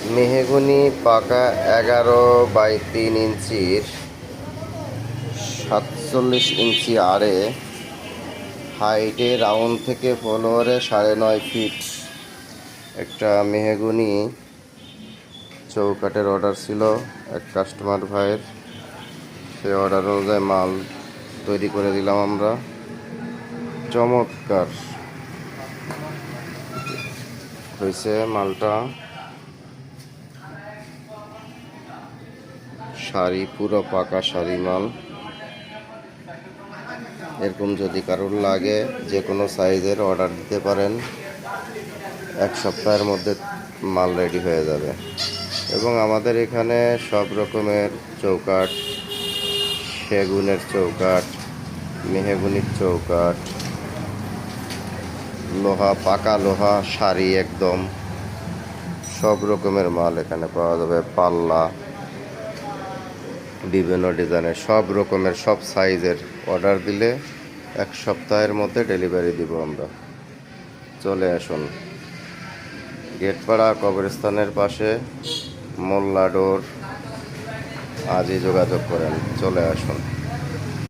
Mahogany পাকা 11 by 3 ইঞ্চির 47 ইঞ্চি আড়ে হাইটে রাউন্ড থেকে ফলোয়ারে 9.5 ফিট একটা মেহগনি চৌকাঠের অর্ডার ছিল এক কাস্টমার ভাইয়ের। সে অর্ডার অনুযায়ী মাল তৈরি করে দিলাম আমরা। চমৎকার হয়েছে মালটা। শাড়ি পুরো পাকা শাড়ি মাল। এরকম যদি কারোর লাগে যে কোনো সাইজের অর্ডার দিতে পারেন, 1 সপ্তাহের মধ্যে মাল রেডি হয়ে যাবে। এবং আমাদের এখানে সব রকমের চৌকাঠ, সেগুনের চৌকাঠ, মেহগনির চৌকাঠ, লোহা, পাকা লোহা শাড়ি, একদম সব রকমের মাল এখানে পাওয়া যাবে। পাল্লা, বিভিন্ন ডিজাইনের সব রকমের সব সাইজের অর্ডার দিলে 1 সপ্তাহের মধ্যে ডেলিভারি দিব আমরা। চলে আসুন, গেটপাড়া কবরস্থানের পাশে, মোল্লা ডোর। আজই যোগাযোগ করেন, চলে আসুন।